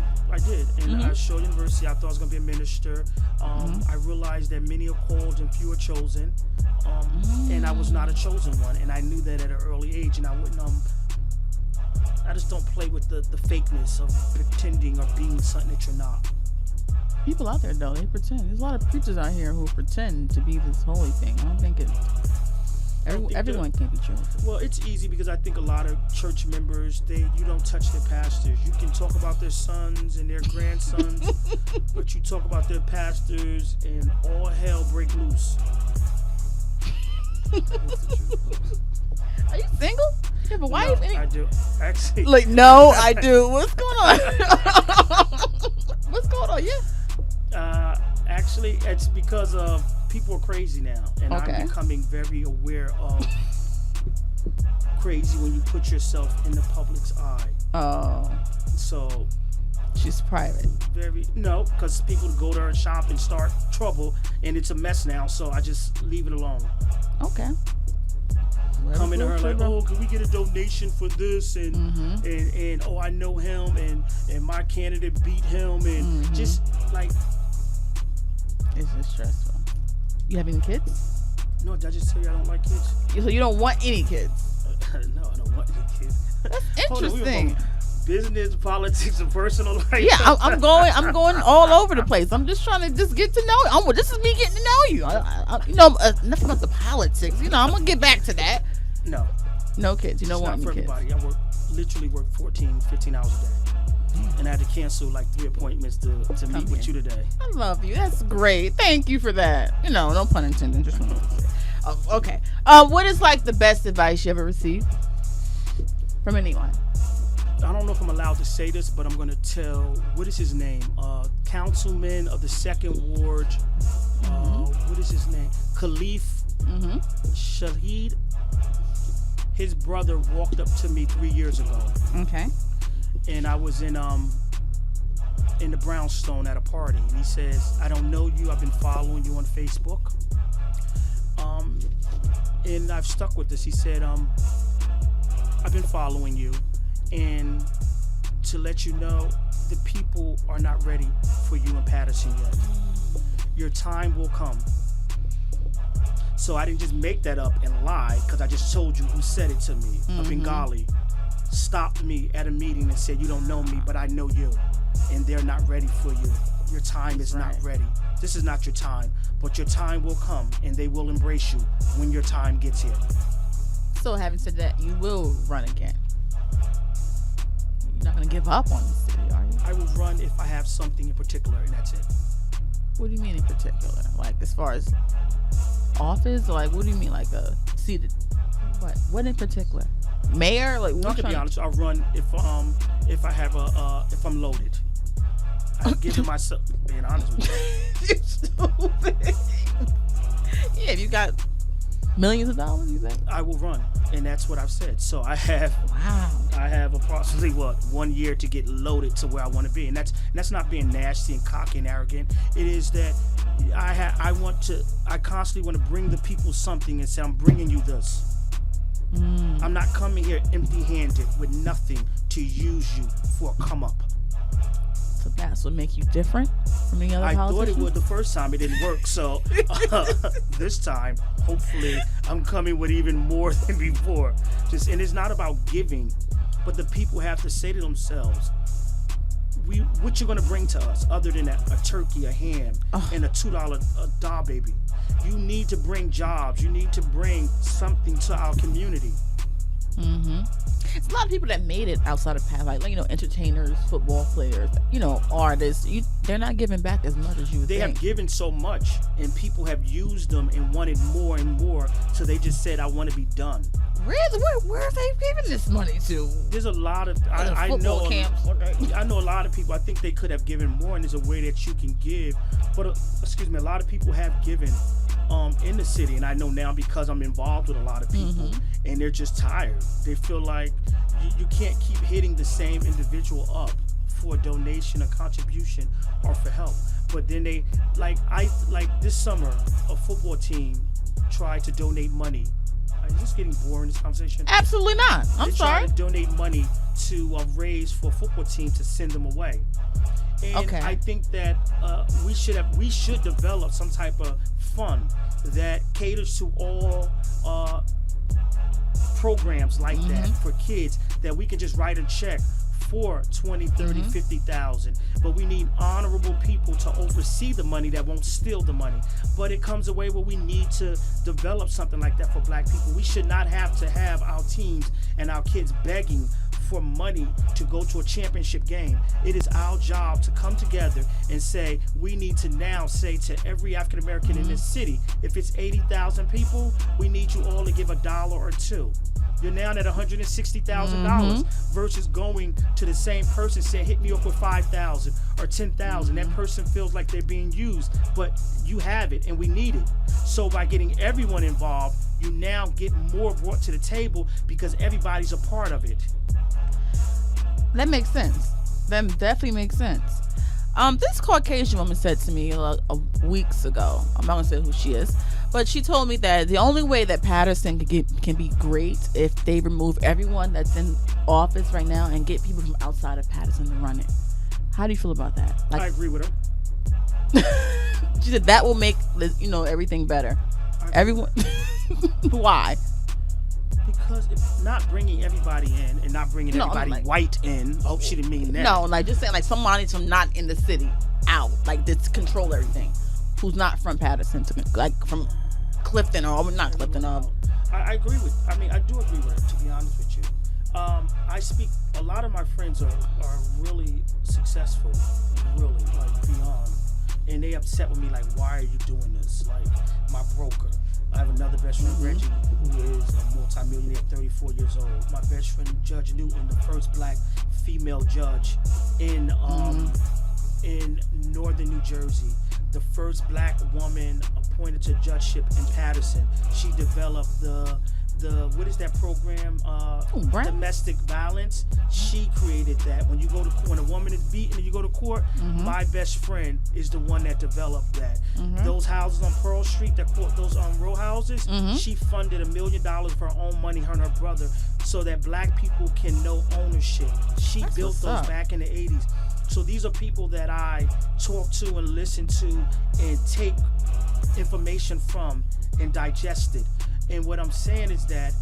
[SPEAKER 2] did. And I showed university. I thought I was going to be a minister. I realized that many are called and few are chosen. And I was not a chosen one. And I knew that at an early age. And I wouldn't, I just don't play with the fakeness of pretending or being something that you're not.
[SPEAKER 1] People out there, though, they pretend. There's a lot of preachers out here who pretend to be this holy thing. I don't think everyone can be true.
[SPEAKER 2] Well, it's easy because I think a lot of church members, you don't touch their pastors. You can talk about their sons and their grandsons, but you talk about their pastors and all hell break loose.
[SPEAKER 1] Are you single? You have a wife?
[SPEAKER 2] No, I do. Actually.
[SPEAKER 1] Like, no, I do. What's going on? What's going on? Yeah.
[SPEAKER 2] Actually, it's because of people are crazy now, and I'm becoming very aware of crazy when you put yourself in the public's eye.
[SPEAKER 1] Oh.
[SPEAKER 2] So
[SPEAKER 1] she's private.
[SPEAKER 2] Because people go there and shop and start trouble, and it's a mess now. So I just leave it alone.
[SPEAKER 1] Okay.
[SPEAKER 2] Coming to her like, oh, can we get a donation for this? And oh, I know him, and my candidate beat him, and just like.
[SPEAKER 1] It's just stressful. You have any kids?
[SPEAKER 2] No, did I just tell you I don't like kids?
[SPEAKER 1] So you don't want any kids?
[SPEAKER 2] No, I don't want any kids.
[SPEAKER 1] That's interesting.
[SPEAKER 2] Business, politics, and personal life.
[SPEAKER 1] Yeah, I'm going all over the place. I'm just trying to get to know you. This is me getting to know you. Enough about the politics. I'm gonna get back to that. No kids. You don't want any kids.
[SPEAKER 2] Everybody. I literally work 14, 15 hours a day. And I had to cancel like 3 appointments to meet with you today.
[SPEAKER 1] I love you. That's great. Thank you for that. No pun intended. Just wanted to say. Oh, okay. What is like the best advice you ever received from anyone?
[SPEAKER 2] I don't know if I'm allowed to say this, but I'm going to tell, what is his name? Councilman of the 2nd Ward. What is his name? Khalif Shahid. His brother walked up to me 3 years ago. Okay. And I was in the brownstone at a party, and he says, I don't know you, I've been following you on Facebook, and I've stuck with this. He said, I've been following you, and to let you know, the people are not ready for you in Paterson yet. Your time will come. So I didn't just make that up and lie, because I just told you who said it to me, a Bengali. stopped me at a meeting and said, "You don't know me, but I know you, and they're not ready for you. Your time is not ready. This is not your time, but your time will come, and they will embrace you when your time gets here."
[SPEAKER 1] So having said that, you will run again. You're not going to give up on the city, are you?
[SPEAKER 2] I will run if I have something in particular, and that's it.
[SPEAKER 1] What do you mean in particular? Like as far as office? Or like what do you mean like a seated? What? What in particular? Mayor? Like
[SPEAKER 2] No, to be honest, I'll run if I have if I'm loaded. I've given myself, being honest with you.
[SPEAKER 1] You're stupid. Yeah, if you got millions of dollars, you think?
[SPEAKER 2] I will run, and that's what I've said. So I have approximately 1 year to get loaded to where I want to be, and that's not being nasty and cocky and arrogant. It is that I constantly want to bring the people something and say, I'm bringing you this. I'm not coming here empty-handed with nothing to use you for a come up.
[SPEAKER 1] So that's what makes you different from any other
[SPEAKER 2] I
[SPEAKER 1] politicians?
[SPEAKER 2] thought it would the first time. It didn't work. So this time, hopefully, I'm coming with even more than before. And it's not about giving, but the people have to say to themselves, what you're going to bring to us other than a turkey, a ham, and a $2 doll baby. You need to bring jobs. You need to bring something to our community.
[SPEAKER 1] It's a lot of people that made it outside of past, like entertainers, football players, artists. They're not giving back as much as you would
[SPEAKER 2] think. They have given so much, and people have used them and wanted more and more, so they just said, I want to be done.
[SPEAKER 1] Where are they giving this money to?
[SPEAKER 2] There's a lot of I know camps. I know a lot of people. I think they could have given more, and there's a way that you can give. But a lot of people have given in the city, and I know now because I'm involved with a lot of people, and they're just tired. They feel like you can't keep hitting the same individual up for a donation, a contribution, or for help. But then they like this summer, a football team tried to donate money. Is this getting boring, this conversation?
[SPEAKER 1] Absolutely not. I'm sorry.
[SPEAKER 2] They tried to donate money to raise for a football team to send them away. And I think that we should develop some type of fund that caters to all programs like that for kids, that we can just write a check for 20, 30, 50,000. But we need honorable people to oversee the money that won't steal the money. But it comes a way where we need to develop something like that for black people. We should not have to have our teams and our kids begging for money to go to a championship game. It is our job to come together and say, we need to now say to every African American in this city, if it's 80,000 people, we need you all to give $1 or $2. You're now at $160,000 versus going to the same person saying, hit me up with 5,000 or 10,000. That person feels like they're being used, but you have it and we need it. So by getting everyone involved, you now get more brought to the table because everybody's a part of it.
[SPEAKER 1] That makes sense. That definitely makes sense. This Caucasian woman said to me weeks ago, I'm not going to say who she is, but she told me that the only way that Paterson can be great if they remove everyone that's in office right now and get people from outside of Paterson to run it. How do you feel about that?
[SPEAKER 2] I agree with her.
[SPEAKER 1] She said that will make everything better. Everyone. Why?
[SPEAKER 2] Because it's not bringing everybody in and not bringing everybody white in. I hope she didn't mean that.
[SPEAKER 1] No, just saying somebody from not in the city out, this control everything. Who's not from Paterson, from Clifton or not Clifton.
[SPEAKER 2] I agree with. I do agree with her. To be honest with you, I speak. A lot of my friends are really successful, really beyond, and they upset with me. Why are you doing this? My broker. I have another best friend, Reggie, who is a multimillionaire, 34 years old. My best friend, Judge Newton, the first black female judge in northern New Jersey, the first black woman appointed to judgeship in Paterson. She developed the what is that program? Domestic violence. She created that. When a woman is beaten and you go to court, my best friend is the one that developed that. Those houses on Pearl Street, those row houses, she funded $1 million of her own money, her and her brother, so that black people can know ownership. She built those back in the 80s. So these are people that I talk to and listen to and take information from and digest it. And what I'm saying is that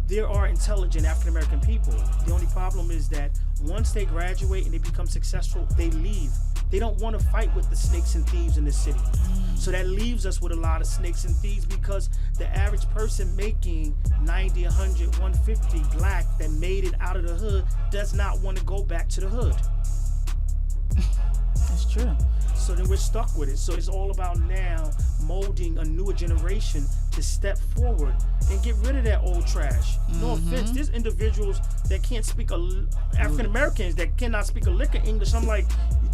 [SPEAKER 2] there are intelligent African American people. The only problem is that once they graduate and they become successful, they leave. They don't want to fight with the snakes and thieves in the city. So that leaves us with a lot of snakes and thieves, because the average person making 90, 100, 150 black that made it out of the hood does not want to go back to the hood.
[SPEAKER 1] That's true.
[SPEAKER 2] So then we're stuck with it. So it's all about now molding a newer generation to step forward and get rid of that old trash. No offense, there's individuals that can't speak African Americans that cannot speak a lick of English. I'm like,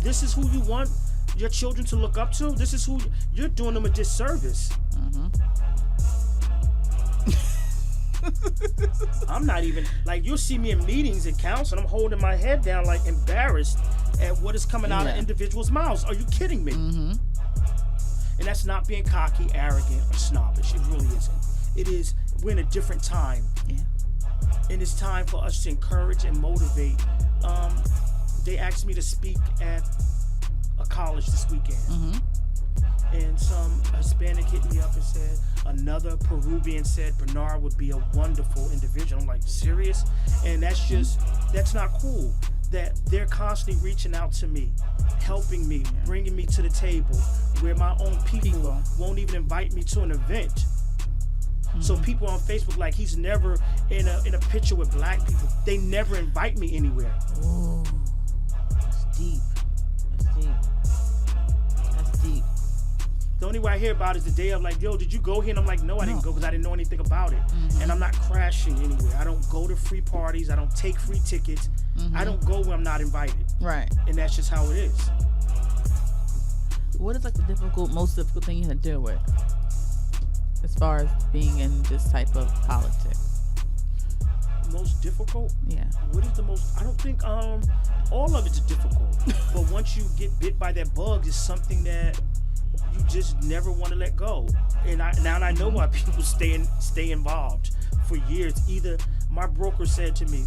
[SPEAKER 2] this is who you want your children to look up to? This is who you're doing them a disservice. I'm not even, like, you'll see me in meetings and council, and I'm holding my head down, like, embarrassed at what is coming out of individuals' mouths. Are you kidding me? And that's not being cocky, arrogant, or snobbish. It really isn't. It is, we're in a different time. And it's time for us to encourage and motivate. They asked me to speak at a college this weekend. And some Hispanic hit me up and said, another Peruvian said Bernard would be a wonderful individual. I'm like, serious? And that's not cool. That they're constantly reaching out to me, helping me, bringing me to the table, where my own people won't even invite me to an event. So people on Facebook, like, he's never in a picture with black people. They never invite me anywhere.
[SPEAKER 1] Oh, that's deep. That's deep.
[SPEAKER 2] The only way I hear about it is the day of, like, yo, did you go here? And I'm like, no, I didn't go, because I didn't know anything about it. And I'm not crashing anywhere. I don't go to free parties. I don't take free tickets. I don't go where I'm not invited.
[SPEAKER 1] Right.
[SPEAKER 2] And that's just how it is.
[SPEAKER 1] What is, like, the most difficult thing you had to deal with as far as being in this type of politics?
[SPEAKER 2] Most difficult?
[SPEAKER 1] Yeah.
[SPEAKER 2] What is the most? I don't think all of it's difficult. But once you get bit by that bug, it's something that you just never want to let go. And I know why people stay involved for years. Either my broker said to me,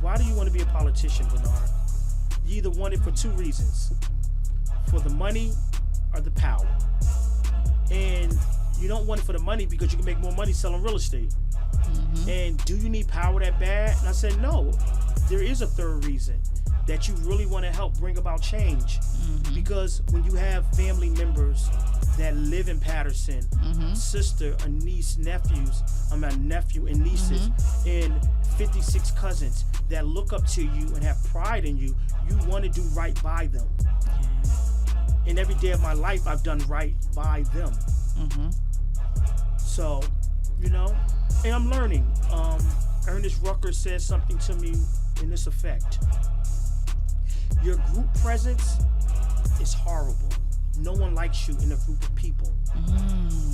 [SPEAKER 2] why do you want to be a politician, Bernard? You either want it for two reasons: for the money or the power. And you don't want it for the money because you can make more money selling real estate. And do you need power that bad? And I said, no. There is a third reason, that you really want to help bring about change. Because when you have family members that live in Paterson, sister, a niece, nephews, my nephew and nieces, and 56 cousins that look up to you and have pride in you, you want to do right by them. And every day of my life, I've done right by them. So, and I'm learning. Ernest Rucker said something to me in this effect: your group presence is horrible. No one likes you in a group of people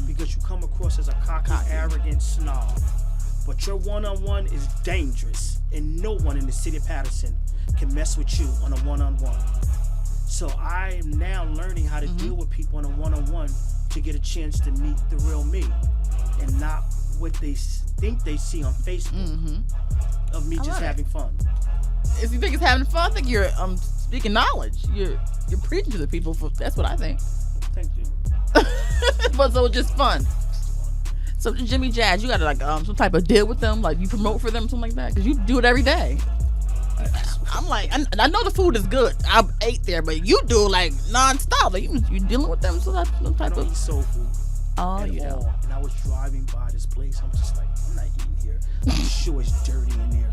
[SPEAKER 2] because you come across as a cocky, arrogant snob. But your one-on-one is dangerous, and no one in the city of Paterson can mess with you on a one-on-one. So I am now learning how to deal with people on a one-on-one to get a chance to meet the real me, and not what they think they see on Facebook of me just having fun.
[SPEAKER 1] If you think it's having fun, I think you're speaking knowledge. You're preaching to the people. That's what I think.
[SPEAKER 2] Thank you.
[SPEAKER 1] But so it's just fun. So Jimmy Jazz, you got to, like, some type of deal with them, like you promote for them, something like that, because you do it every day. I'm like, I know the food is good. I ate there, but you do, like, nonstop. Like you dealing with them, some type
[SPEAKER 2] I don't eat soul food.
[SPEAKER 1] Oh, you know.
[SPEAKER 2] And I was driving by this place. I'm just like, I'm not eating here. I'm sure it's dirty in there.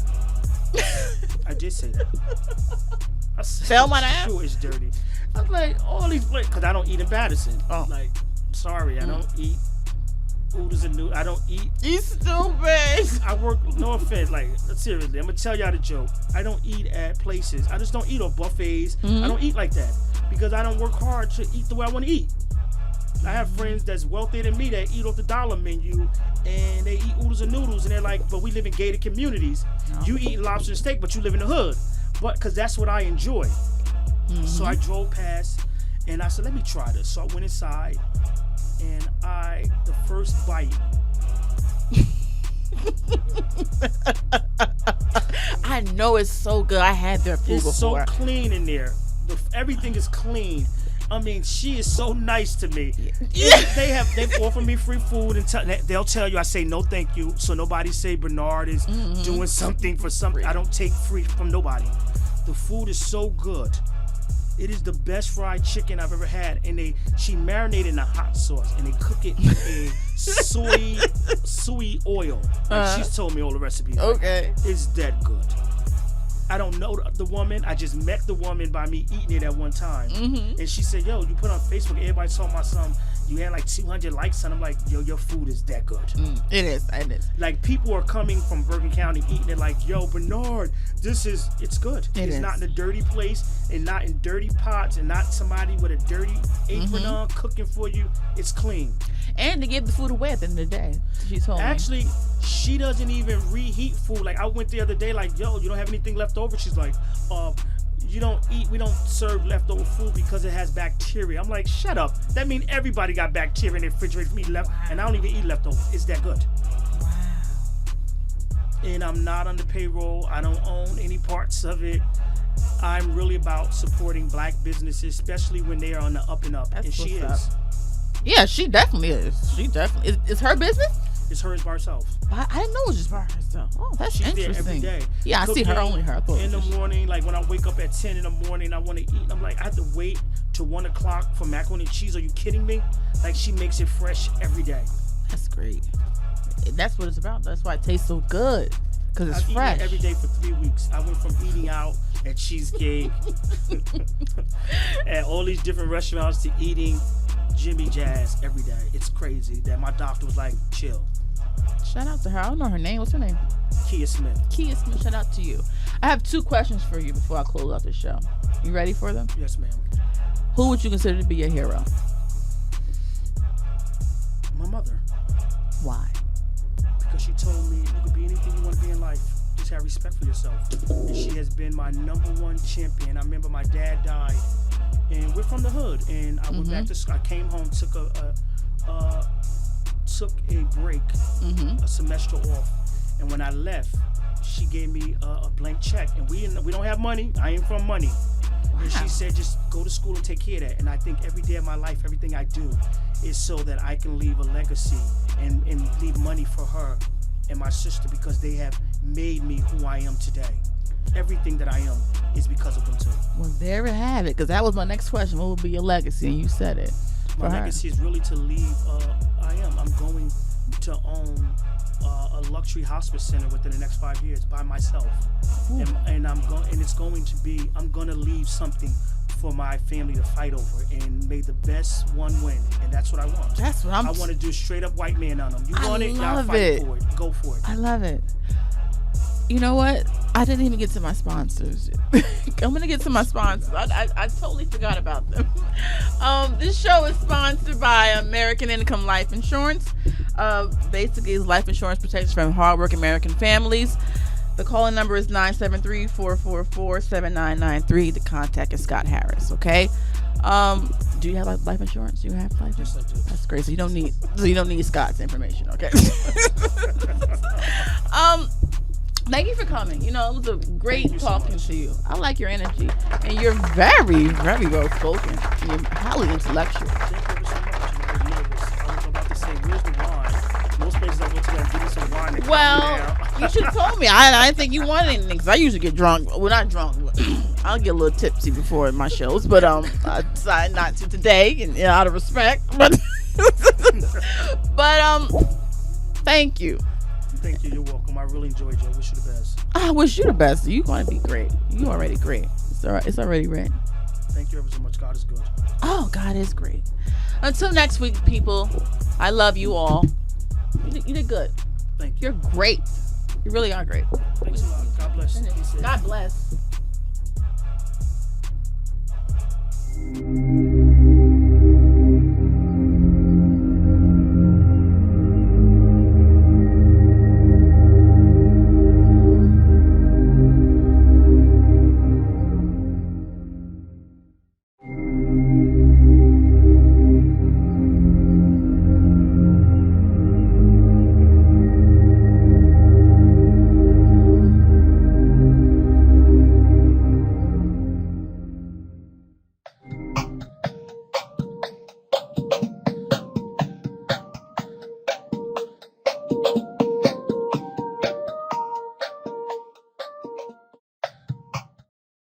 [SPEAKER 2] I did say that. I said,
[SPEAKER 1] Tell my ass.
[SPEAKER 2] Sure it's dirty. I was like, all these places, because I don't eat in Paterson.
[SPEAKER 1] Oh.
[SPEAKER 2] Like, sorry, I don't eat oodles and noodles. I don't eat.
[SPEAKER 1] You stupid.
[SPEAKER 2] I work, no offense, like, seriously, I'm going to tell y'all the joke. I don't eat at places. I just don't eat on buffets. I don't eat like that because I don't work hard to eat the way I want to eat. I have friends that's wealthier than me that eat off the dollar menu, and they eat oodles and noodles, and they're like, but we live in gated communities. You eat lobster and steak, but you live in the hood. But because that's what I enjoy. So I drove past, and I said, let me try this. So I went inside, and the first bite.
[SPEAKER 1] I know it's so good. I had their food before.
[SPEAKER 2] It's so clean in there. Everything is clean. I mean, she is so nice to me.
[SPEAKER 1] Yeah.
[SPEAKER 2] They've offered me free food and they'll tell you I say no thank you. So nobody say Bernard is doing something for something. I don't take free from nobody. The food is so good. It is the best fried chicken I've ever had, and she marinated in a hot sauce, and they cook it in a soy oil. Like she's told me all the recipes.
[SPEAKER 1] Okay.
[SPEAKER 2] It's that good. I don't know the woman. I just met the woman by me eating it at one time, and she said, "Yo, you put on Facebook. Everybody's talking about something. You had like 200 likes, and I'm like, yo, your food is that good.
[SPEAKER 1] It is. It is.
[SPEAKER 2] Like people are coming from Bergen County eating it. Like, yo, Bernard, it's good. It's not in a dirty place and not in dirty pots and not somebody with a dirty apron on cooking for you. It's clean.
[SPEAKER 1] And to give the food away at the end of the day. She told me.
[SPEAKER 2] Actually, she doesn't even reheat food. Like I went the other day, like, yo, you don't have anything left over? She's like, we don't serve leftover food because it has bacteria. I'm like, shut up. That means everybody got bacteria in their refrigerator for me left, and I don't even eat leftover. It's that good.
[SPEAKER 1] Wow.
[SPEAKER 2] And I'm not on the payroll. I don't own any parts of it. I'm really about supporting black businesses, especially when they are on the up and up.
[SPEAKER 1] That's
[SPEAKER 2] and she
[SPEAKER 1] what's
[SPEAKER 2] is.
[SPEAKER 1] up. Yeah, she definitely is. She definitely is her business?
[SPEAKER 2] It's hers by herself.
[SPEAKER 1] I didn't know it was just by herself. Oh, that's
[SPEAKER 2] She's
[SPEAKER 1] interesting.
[SPEAKER 2] there every day.
[SPEAKER 1] Yeah, I see her, only her. I thought
[SPEAKER 2] in the morning, like when I wake up at 10 in the morning, I want to eat. I'm like, I have to wait till 1 o'clock for macaroni and cheese. Are you kidding me? Like she makes it fresh every day.
[SPEAKER 1] That's great. That's what it's about. That's why it tastes so good. Because it's
[SPEAKER 2] I've
[SPEAKER 1] fresh.
[SPEAKER 2] eaten every day for 3 weeks. I went from eating out at Cheesecake at all these different restaurants to eating Jimmy Jazz every day. It's crazy that my doctor was like, chill.
[SPEAKER 1] Shout out to her. I don't know her name. What's her name?
[SPEAKER 2] Kia Smith.
[SPEAKER 1] Kia Smith. Shout out to you. I have 2 questions for you before I close out the show. You ready for them?
[SPEAKER 2] Yes, ma'am.
[SPEAKER 1] Who would you consider to be your hero?
[SPEAKER 2] My mother.
[SPEAKER 1] Why?
[SPEAKER 2] Because she told me you could be anything you want to be in life. Just have respect for yourself. And she has been my #1 champion. I remember my dad died, and we're from the hood. And I went back to school. I came home, took a break, a semester off, and when I left, she gave me a blank check. And we don't have money. I ain't from money. Wow. And she said, just go to school and take care of that. And I think every day of my life, everything I do is so that I can leave a legacy and leave money for her and my sister, because they have made me who I am today. Everything that I am is because of them too.
[SPEAKER 1] Well, there we have it, because that was my next question. What would be your legacy? And you said it.
[SPEAKER 2] My legacy is really to leave. I'm going to own a luxury hospice center within the next 5 years by myself, and I'm going to leave something for my family to fight over, and may the best one win. And that's what I want.
[SPEAKER 1] That's what
[SPEAKER 2] I want to do. Straight up white man on them. You want it? Y'all fight for it. Go for it.
[SPEAKER 1] I love it. You know what? I didn't even get to my sponsors. I'm going to get to my sponsors. I totally forgot about them. This show is sponsored by American Income Life Insurance. Basically, it's life insurance protection from hardworking American families. The calling number is 973-444-7993. The contact is Scott Harris, okay? Do you have life insurance? You have life insurance?
[SPEAKER 2] Yes, I do.
[SPEAKER 1] That's great. So you don't need Scott's information, okay? Thank you for coming. It was a great talking to you. I like your energy. And you're very, very well spoken. You're highly intellectual.
[SPEAKER 2] Thank you so much. I was nervous. I was about to say, where's the wine? Most places I go to, they give me some wine.
[SPEAKER 1] Well, you should have told me. I didn't think you wanted anything, because I usually get drunk. Well, not drunk. I'll get a little tipsy before my shows, but I decided not to today, and out of respect. But thank you.
[SPEAKER 2] Thank you. You're welcome. I really enjoyed you. I wish you the best.
[SPEAKER 1] I wish you the best. You're going to be great. You're already great. It's all right. It's already great.
[SPEAKER 2] Thank you ever so much. God is good.
[SPEAKER 1] Oh, God is great. Until next week, people, I love you all. You did good.
[SPEAKER 2] Thank you.
[SPEAKER 1] You're great. You really are great.
[SPEAKER 2] Thanks a lot. God bless.
[SPEAKER 1] God bless.